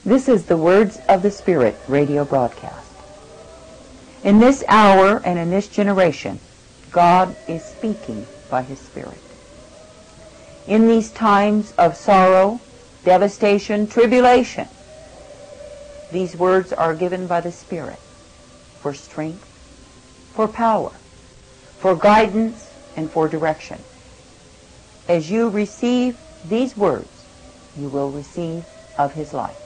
This is the Words of the Spirit radio broadcast. In this hour and in this generation, God is speaking by His Spirit. In these times of sorrow, devastation, tribulation, these words are given by the Spirit for strength, for power, for guidance, and for direction. As you receive these words, you will receive of His life.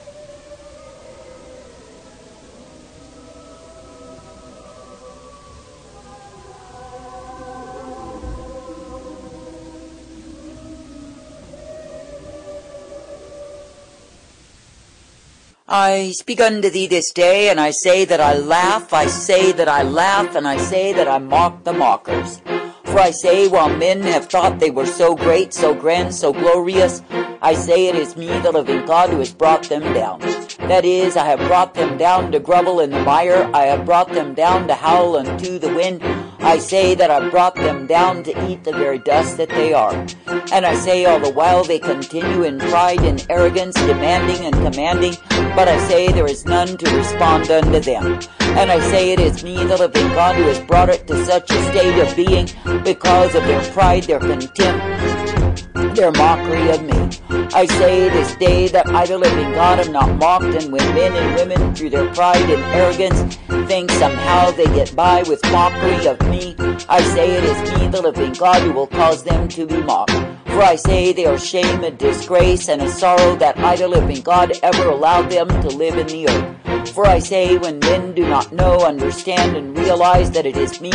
I speak unto thee this day, and I say that I laugh, I say that I laugh, and I say that I mock the mockers. For I say, while men have thought they were so great, so grand, so glorious, I say it is me, the living God, who has brought them down. That is, I have brought them down to grovel in the mire, I have brought them down to howl unto the wind. I say that I brought them down to eat the very dust that they are. And I say all the while they continue in pride and arrogance, demanding and commanding, but I say there is none to respond unto them. And I say it is me, the living God, who has brought it to such a state of being because of their pride, their contempt, their mockery of me. I say this day that I, the living God, am not mocked, and when men and women, through their pride and arrogance, think somehow they get by with mockery of me, I say it is me, the living God, who will cause them to be mocked. For I say they are shame and disgrace and a sorrow that I, the living God, ever allowed them to live in the earth. For I say when men do not know, understand, and realize that it is me,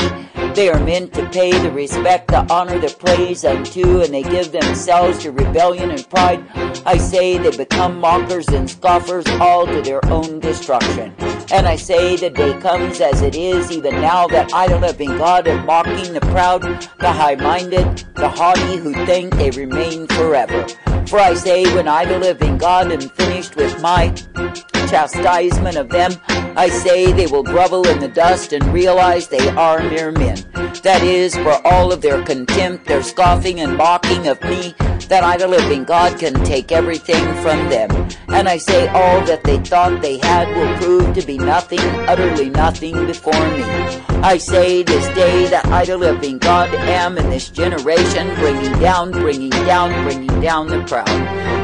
they are meant to pay the respect, the honor, the praise unto, and they give themselves to rebellion and pride. I say they become mockers and scoffers, all to their own destruction. And I say the day comes as it is even now, that I, the living God, am mocking the proud, the high-minded, the haughty, who think they remain forever. For I say when I, the living God, am finished with my chastisement of them, I say they will grovel in the dust and realize they are mere men. That is, for all of their contempt, their scoffing and mocking of me, that I, the living God, can take everything from them. And I say all that they thought they had will prove to be nothing, utterly nothing before me. I say this day that I, the living God, am in this generation bringing down the proud.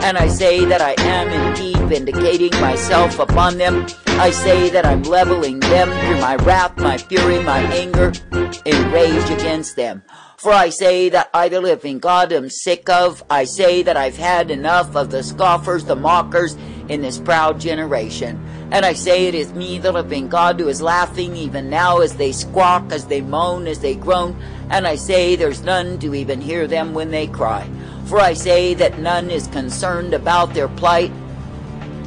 And I say that I am indeed vindicating myself upon them. I say that I'm leveling them through my wrath, my fury, my anger, and rage against them. For I say that I, the living God, am sick of. I say that I've had enough of the scoffers, the mockers in this proud generation. And I say it is me, the living God, who is laughing even now as they squawk, as they moan, as they groan. And I say there's none to even hear them when they cry. For I say that none is concerned about their plight,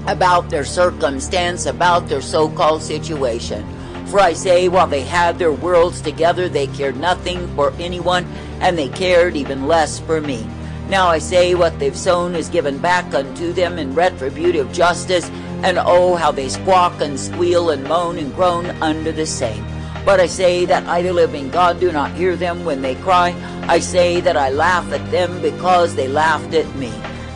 about their circumstance, about their so-called situation. For I say, while they had their worlds together, they cared nothing for anyone, and they cared even less for me. Now I say, what they've sown is given back unto them in retributive justice, and oh, how they squawk and squeal and moan and groan under the same. But I say that I, the living God, do not hear them when they cry. I say that I laugh at them because they laughed at me.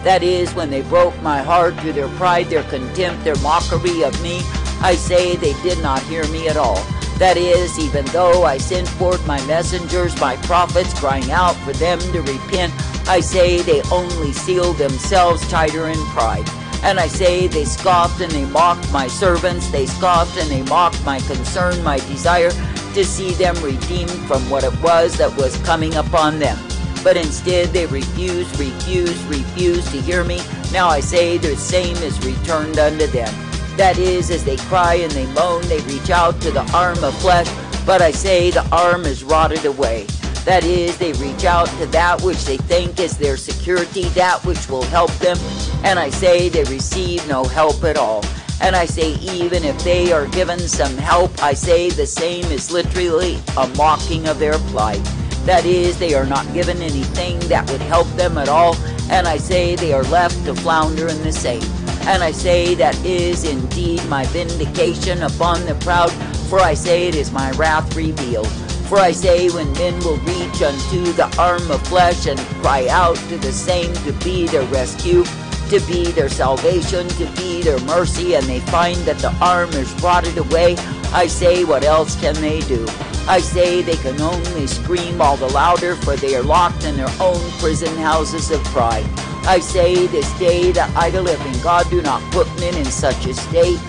That is, when they broke my heart through their pride, their contempt, their mockery of me, I say they did not hear me at all. That is, even though I sent forth my messengers, my prophets, crying out for them to repent, I say they only sealed themselves tighter in pride. And I say they scoffed and they mocked my servants, they scoffed and they mocked my concern, my desire to see them redeemed from what it was that was coming upon them. But instead they refused to hear me. Now I say the same is returned unto them. That is, as they cry and they moan, they reach out to the arm of flesh, but I say the arm is rotted away. That is, they reach out to that which they think is their security, that which will help them, and I say they receive no help at all. And I say even if they are given some help, I say the same is literally a mocking of their plight. That is, they are not given anything that would help them at all, and I say they are left to flounder in the same. And I say that is indeed my vindication upon the proud, for I say it is my wrath revealed. For I say when men will reach unto the arm of flesh and cry out to the same to be their rescue, to be their salvation, to be their mercy, and they find that the arm is rotted away, I say, what else can they do? I say they can only scream all the louder, for they are locked in their own prison houses of pride. I say this day that I, the living God, do not put men in such a state,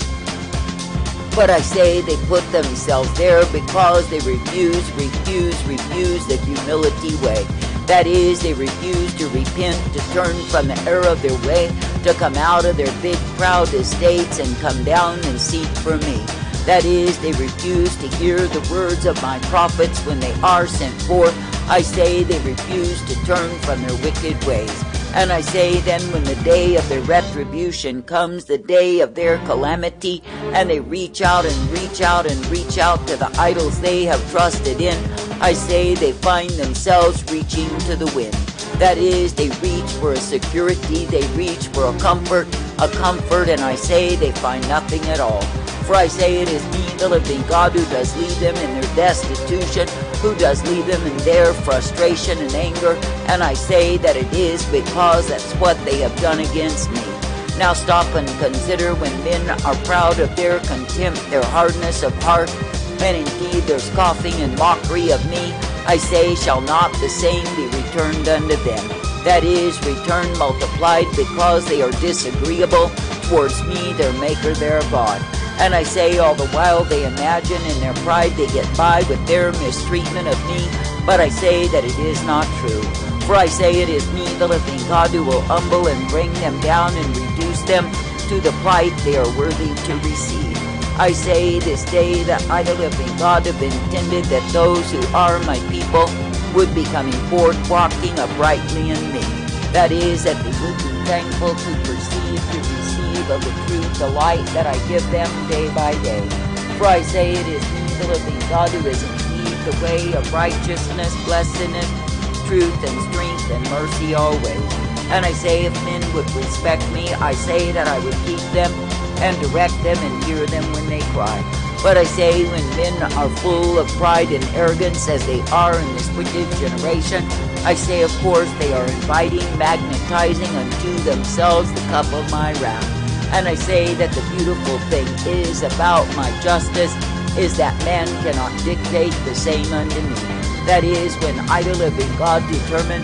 but I say they put themselves there because they refuse the humility way. That is, they refuse to repent, to turn from the error of their way, to come out of their big proud estates and come down and seek for me. That is, they refuse to hear the words of my prophets when they are sent forth. I say they refuse to turn from their wicked ways. And I say then when the day of their retribution comes, the day of their calamity, and they reach out to the idols they have trusted in, I say they find themselves reaching to the wind. That is, they reach for a security, they reach for a comfort, and I say they find nothing at all. For I say it is me, the living God, who does lead them in their destitution, who does lead them in their frustration and anger, and I say that it is because that's what they have done against me. Now stop and consider when men are proud of their contempt, their hardness of heart, and indeed their scoffing and mockery of me, I say, shall not the same be returned unto them? That is, returned multiplied, because they are disagreeable towards me, their Maker, their God. And I say all the while they imagine in their pride they get by with their mistreatment of me, but I say that it is not true. For I say it is me, the living God, who will humble and bring them down and reduce them to the plight they are worthy to receive. I say this day that I, the living God, have intended that those who are my people would be coming forth walking uprightly in me. That is, that they would be thankful to perceive, to receive of the truth, the light that I give them day by day. For I say it is me, the living God, who is indeed the way of righteousness, blessedness, truth and strength and mercy always. And I say if men would respect me, I say that I would keep them and direct them and hear them when they cry. But I say when men are full of pride and arrogance, as they are in this wicked generation, I say of course they are inviting, magnetizing unto themselves the cup of my wrath. And I say that the beautiful thing is about my justice is that man cannot dictate the same unto me. That is, when I, the living God, determine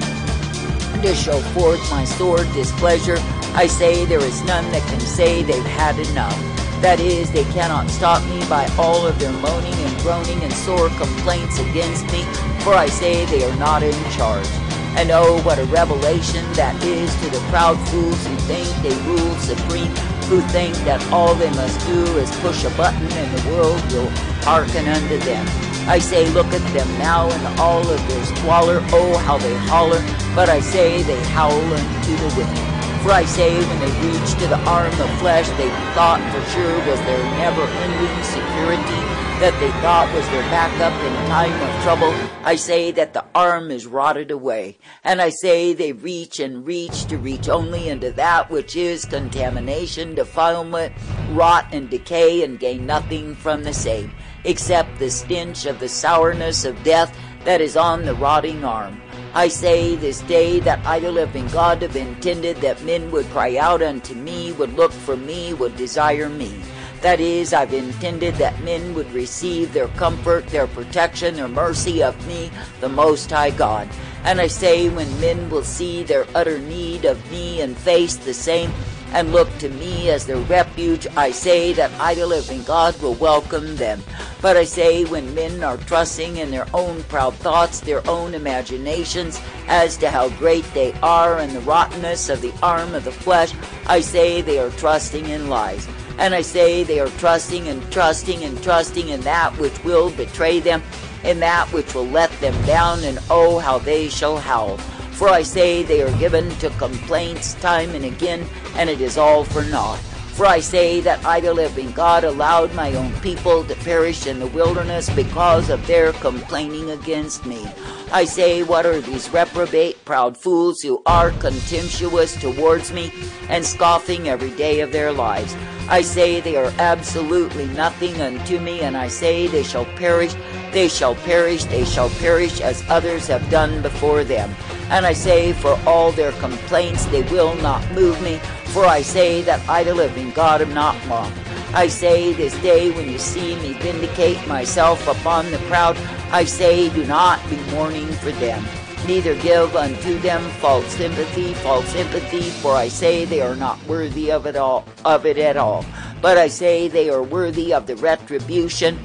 to show forth my sore displeasure, I say there is none that can say they've had enough. That is, they cannot stop me by all of their moaning and groaning and sore complaints against me, for I say they are not in charge. And oh, what a revelation that is to the proud fools who think they rule supreme, who think that all they must do is push a button and the world will hearken unto them. I say, look at them now in all of their squalor, oh, how they holler, but I say they howl unto the wind. For I say when they reach to the arm of flesh they thought for sure was their never-ending security, that they thought was their backup in time of trouble, I say that the arm is rotted away. And I say they reach and reach to reach only into that which is contamination, defilement, rot, and decay, and gain nothing from the same, except the stench of the sourness of death that is on the rotting arm. I say this day that I, the living God, have intended that men would cry out unto me, would look for me, would desire me. That is, I've intended that men would receive their comfort, their protection, their mercy of me, the Most High God. And I say when men will see their utter need of me and face the same, and look to me as their refuge, I say that I, the living God, will welcome them. But I say when men are trusting in their own proud thoughts, their own imaginations, as to how great they are and the rottenness of the arm of the flesh, I say they are trusting in lies. And I say they are trusting and trusting and trusting in that which will betray them, in that which will let them down, and oh, how they shall howl. For I say they are given to complaints time and again, and it is all for naught. For I say that I, the living God, allowed my own people to perish in the wilderness because of their complaining against me. I say, what are these reprobate, proud fools who are contemptuous towards me and scoffing every day of their lives? I say they are absolutely nothing unto me, and I say they shall perish, they shall perish, they shall perish as others have done before them. And I say, for all their complaints, they will not move me. For I say that I, the living God, am not mocked. I say this day, when you see me vindicate myself upon the proud, I say, do not be mourning for them, neither give unto them false sympathy, for I say they are not worthy of it at all. But I say they are worthy of the retribution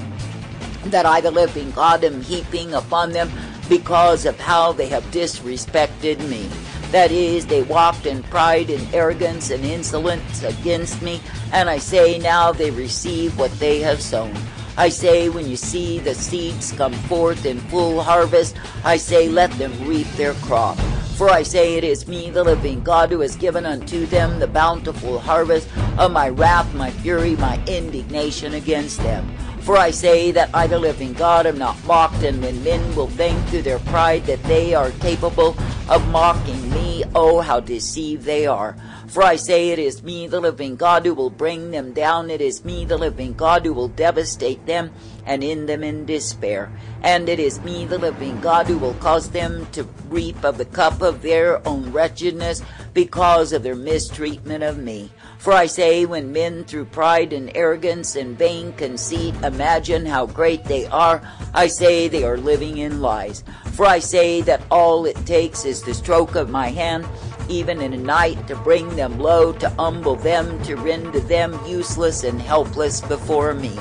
that I, the living God, am heaping upon them, because of how they have disrespected me. That is, they walked in pride and arrogance and insolence against me, and I say now they receive what they have sown. I say, when you see the seeds come forth in full harvest, I say, let them reap their crop. For I say, it is me, the living God, who has given unto them the bountiful harvest of my wrath, my fury, my indignation against them. For I say that I, the living God, am not mocked, and when men will think through their pride that they are capable of mocking me, oh, how deceived they are. For I say, it is me, the living God, who will bring them down. It is me, the living God, who will devastate them and end them in despair. And it is me, the living God, who will cause them to reap of the cup of their own wretchedness because of their mistreatment of me. For I say, when men through pride and arrogance and vain conceit imagine how great they are, I say they are living in lies. For I say that all it takes is the stroke of my hand, even in a night, to bring them low, to humble them, to render them useless and helpless before me.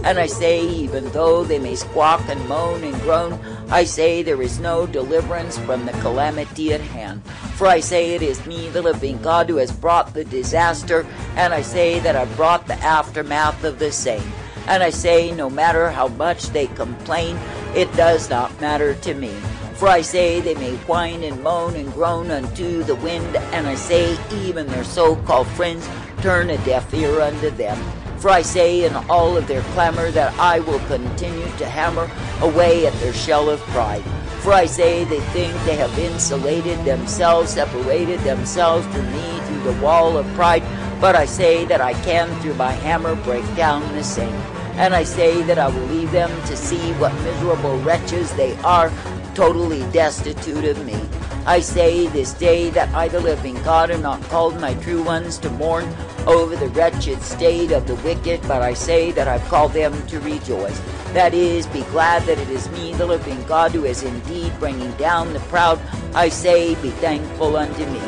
And I say, even though they may squawk and moan and groan, I say there is no deliverance from the calamity at hand. For I say, it is me, the living God, who has brought the disaster, and I say that I brought the aftermath of the same. And I say, no matter how much they complain, it does not matter to me. For I say, they may whine and moan and groan unto the wind, and I say, even their so-called friends turn a deaf ear unto them. For I say, in all of their clamor, that I will continue to hammer away at their shell of pride. For I say, they think they have insulated themselves, separated themselves from me through the wall of pride, but I say that I can, through my hammer, break down the same. And I say that I will leave them to see what miserable wretches they are, totally destitute of me. I say this day that I, the living God, am not called my true ones to mourn over the wretched state of the wicked, but I say that I've called them to rejoice. That is, be glad that it is me, the living God, who is indeed bringing down the proud. I say, be thankful unto me.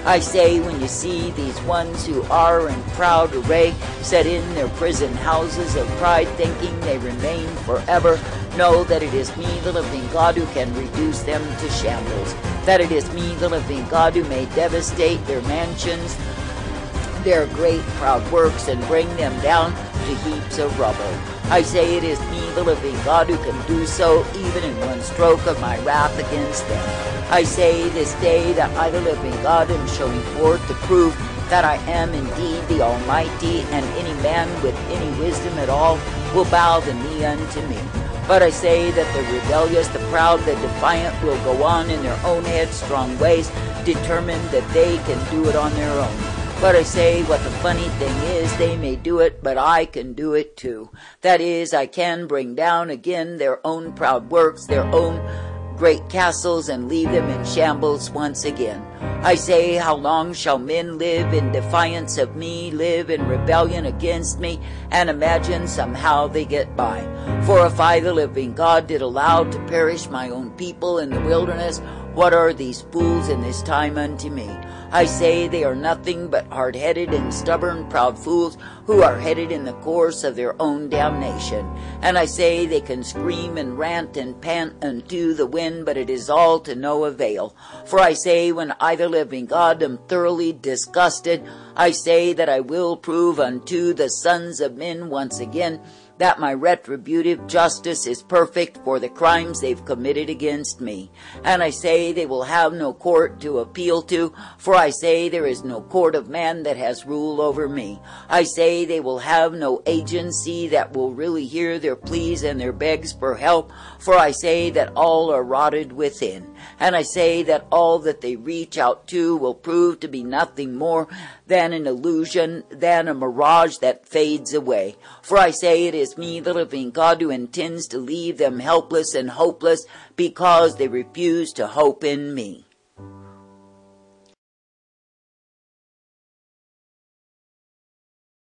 I say, when you see these ones who are in proud array, set in their prison houses of pride, thinking they remain forever, know that it is me, the living God, who can reduce them to shambles. That it is me, the living God, who may devastate their mansions, their great proud works, and bring them down to heaps of rubble. I say, it is me, the living God, who can do so, even in one stroke of my wrath against them. I say this day that I, the living God, am showing forth to prove that I am indeed the Almighty, and any man with any wisdom at all will bow the knee unto me. But I say that the rebellious, the proud, the defiant will go on in their own headstrong ways, determined that they can do it on their own. But I say, what the funny thing is, they may do it, but I can do it too. That is, I can bring down again their own proud works, their own great castles, and leave them in shambles once again. I say, how long shall men live in defiance of me, live in rebellion against me, and imagine somehow they get by? For if I, the living God, did allow to perish my own people in the wilderness, what are these fools in this time unto me? I say they are nothing but hard-headed and stubborn, proud fools who are headed in the course of their own damnation. And I say they can scream and rant and pant unto the wind, but it is all to no avail. For I say, when I, the living God, am thoroughly disgusted, I say that I will prove unto the sons of men once again that my retributive justice is perfect for the crimes they've committed against me. And I say they will have no court to appeal to, for I say there is no court of man that has rule over me. I say they will have no agency that will really hear their pleas and their begs for help, for I say that all are rotted within. And I say that all that they reach out to will prove to be nothing more than an illusion, than a mirage that fades away. For I say it is me, the living God, who intends to leave them helpless and hopeless because they refuse to hope in me.